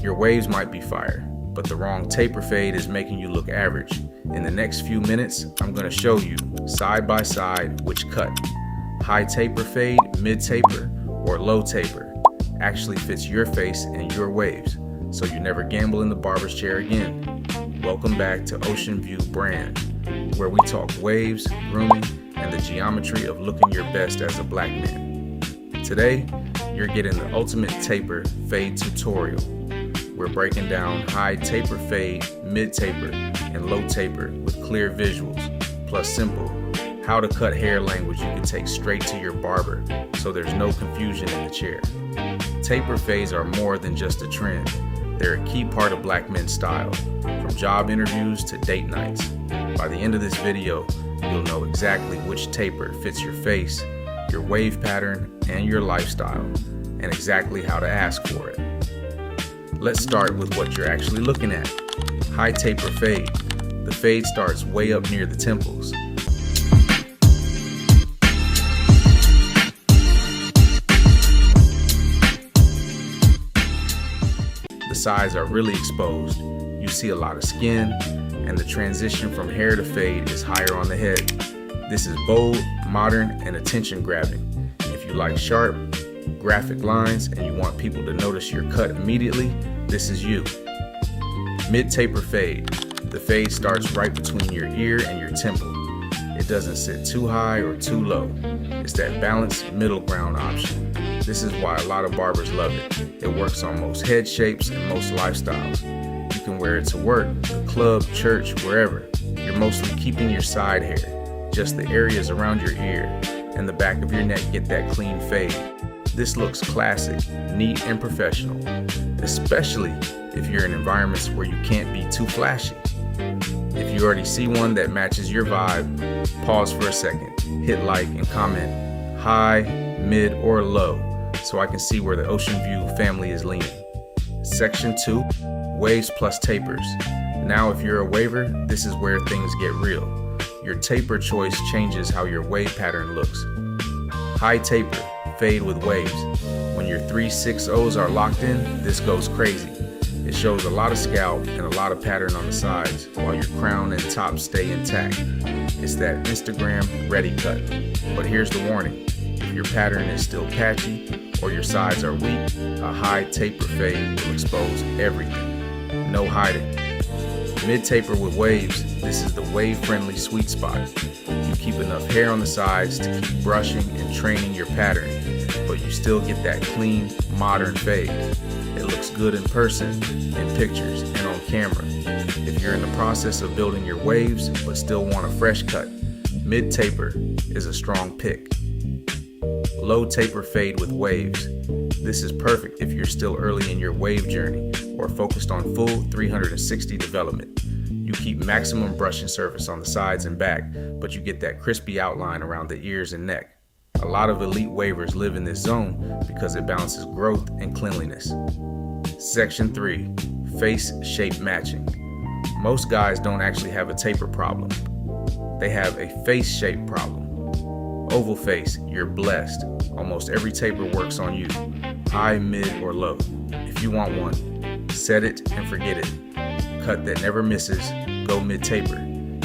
Your waves might be fire, but the wrong taper fade is making you look average. In the next few minutes, I'm going to show you side by side which cut, high taper fade, mid taper, or low taper, actually fits your face and your waves, so you never gamble in the barber's chair again. Welcome back to Ocean View Brand, where we talk waves, grooming, and the geometry of looking your best as a black man. Today, you're getting the ultimate taper fade tutorial. We're breaking down high taper fade, mid taper, and low taper with clear visuals, plus simple how to cut hair language you can take straight to your barber so there's no confusion in the chair. Taper fades are more than just a trend. They're a key part of black men's style, from job interviews to date nights. By the end of this video, you'll know exactly which taper fits your face, your wave pattern, and your lifestyle, and exactly how to ask for it. Let's start with what you're actually looking at. High taper fade. The fade starts way up near the temples. The sides are really exposed. You see a lot of skin, and the transition from hair to fade is higher on the head. This is bold, modern, and attention grabbing. If you like sharp, graphic lines and you want people to notice your cut immediately, this is you. Mid-taper fade. The fade starts right between your ear and your temple. It doesn't sit too high or too low. It's that balanced middle ground option. This is why a lot of barbers love it. It works on most head shapes and most lifestyles. You can wear it to work, the club, church, wherever. You're mostly keeping your side hair. Just the areas around your ear and the back of your neck get that clean fade. This looks classic, neat, and professional, especially if you're in environments where you can't be too flashy. If you already see one that matches your vibe, pause for a second, hit like and comment high, mid, or low so I can see where the Ocean View family is leaning. Section 2, waves plus tapers. Now if you're a waver, this is where things get real. Your taper choice changes how your wave pattern looks. High taper, fade with waves. When your 3/6-0s are locked in, this goes crazy. It shows a lot of scalp and a lot of pattern on the sides, while your crown and top stay intact. It's that Instagram ready cut. But here's the warning. If your pattern is still patchy or your sides are weak, a high taper fade will expose everything. No hiding. Mid-taper with waves, this is the wave-friendly sweet spot. You keep enough hair on the sides to keep brushing and training your pattern, but you still get that clean, modern fade. It looks good in person, in pictures, and on camera. If you're in the process of building your waves but still want a fresh cut, mid-taper is a strong pick. Low taper fade with waves. This is perfect if you're still early in your wave journey or focused on full 360 development. You keep maximum brushing surface on the sides and back, but you get that crispy outline around the ears and neck. A lot of elite wavers live in this zone because it balances growth and cleanliness. Section 3, face shape matching. Most guys don't actually have a taper problem. They have a face shape problem. Oval face, you're blessed. Almost every taper works on you, high, mid, or low. If you want one, set it and forget it. Cut that never misses, go mid-taper.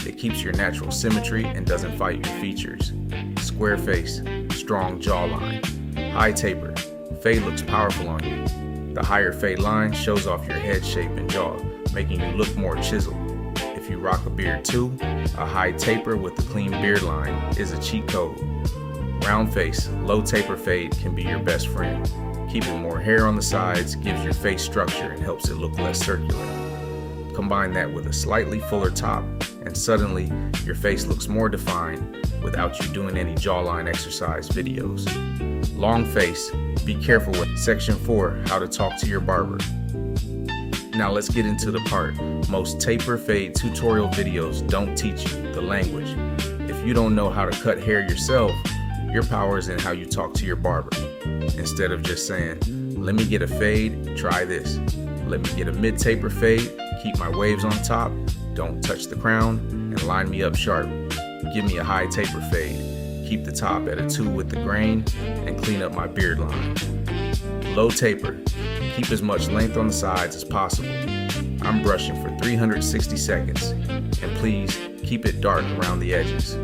It keeps your natural symmetry and doesn't fight your features. Square face, strong jawline. High taper, fade looks powerful on you. The higher fade line shows off your head shape and jaw, making you look more chiseled. If you rock a beard too, a high taper with a clean beard line is a cheat code. Round face, low taper fade can be your best friend. Keeping more hair on the sides gives your face structure and helps it look less circular. Combine that with a slightly fuller top, and suddenly your face looks more defined without you doing any jawline exercise videos. Long face, be careful with. Section 4, how to talk to your barber. Now let's get into the part most taper fade tutorial videos don't teach you, the language. If you don't know how to cut hair yourself, your power is in how you talk to your barber. Instead of just saying, let me get a fade, try this. Let me get a mid-taper fade, keep my waves on top, don't touch the crown, and line me up sharp. Give me a high taper fade, keep the top at a 2 with the grain, and clean up my beard line. Low taper, Keep as much length on the sides as possible. I'm brushing for 360 seconds, and please keep it dark around the edges.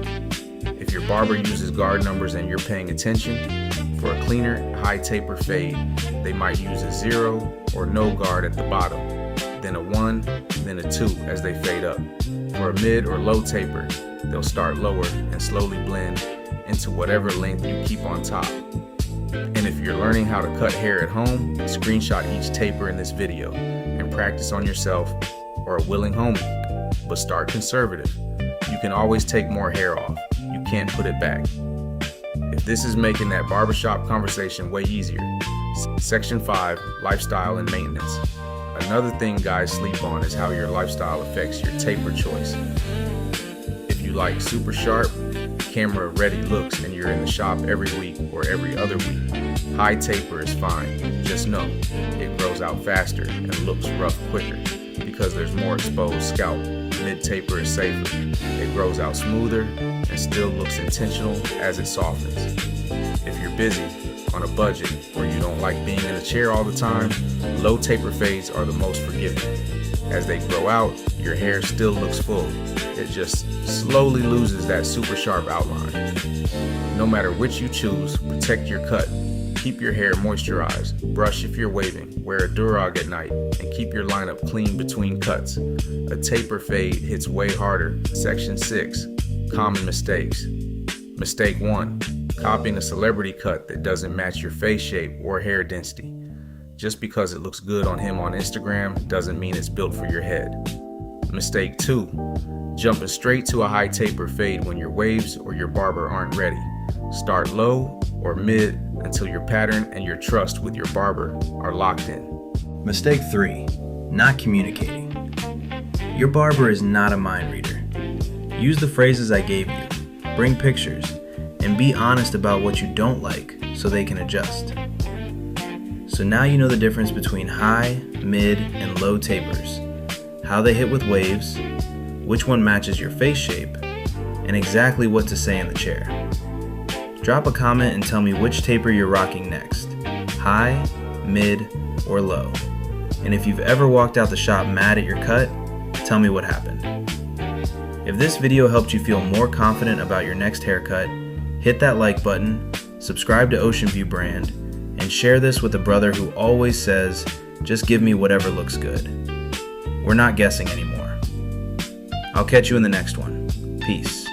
If your barber uses guard numbers and you're paying attention, for a cleaner, high taper fade, they might use a 0 or no guard at the bottom, then a 1, then a 2 as they fade up. For a mid or low taper, they'll start lower and slowly blend into whatever length you keep on top. And if you're learning how to cut hair at home, screenshot each taper in this video and practice on yourself or a willing homie. But start conservative. You can always take more hair off. You can't put it back. If this is making that barbershop conversation way easier, Section 5, Lifestyle and Maintenance. Another thing guys sleep on is how your lifestyle affects your taper choice. If you like super sharp, camera ready looks and you're in the shop every week or every other week, high taper is fine. Just know, it grows out faster and looks rough quicker because there's more exposed scalp. Mid taper is safer. It grows out smoother and still looks intentional as it softens. If you're busy, on a budget, or you don't like being in a chair all the time, low taper fades are the most forgiving. As they grow out, your hair still looks full. It just slowly loses that super sharp outline. No matter which you choose, protect your cut. Keep your hair moisturized, brush if you're waving, wear a durag at night, and keep your lineup clean between cuts. A taper fade hits way harder. Section 6, Common Mistakes. Mistake 1, copying a celebrity cut that doesn't match your face shape or hair density. Just because it looks good on him on Instagram doesn't mean it's built for your head. Mistake 2, jumping straight to a high taper fade when your waves or your barber aren't ready. Start low or mid until your pattern and your trust with your barber are locked in. Mistake 3, not communicating. Your barber is not a mind reader. Use the phrases I gave you, bring pictures, and be honest about what you don't like so they can adjust. So now you know the difference between high, mid, and low tapers, how they hit with waves, which one matches your face shape, and exactly what to say in the chair. Drop a comment and tell me which taper you're rocking next, high, mid, or low. And if you've ever walked out the shop mad at your cut, tell me what happened. If this video helped you feel more confident about your next haircut, hit that like button, subscribe to Ocean View Brand, and share this with a brother who always says, just give me whatever looks good. We're not guessing anymore. I'll catch you in the next one. Peace.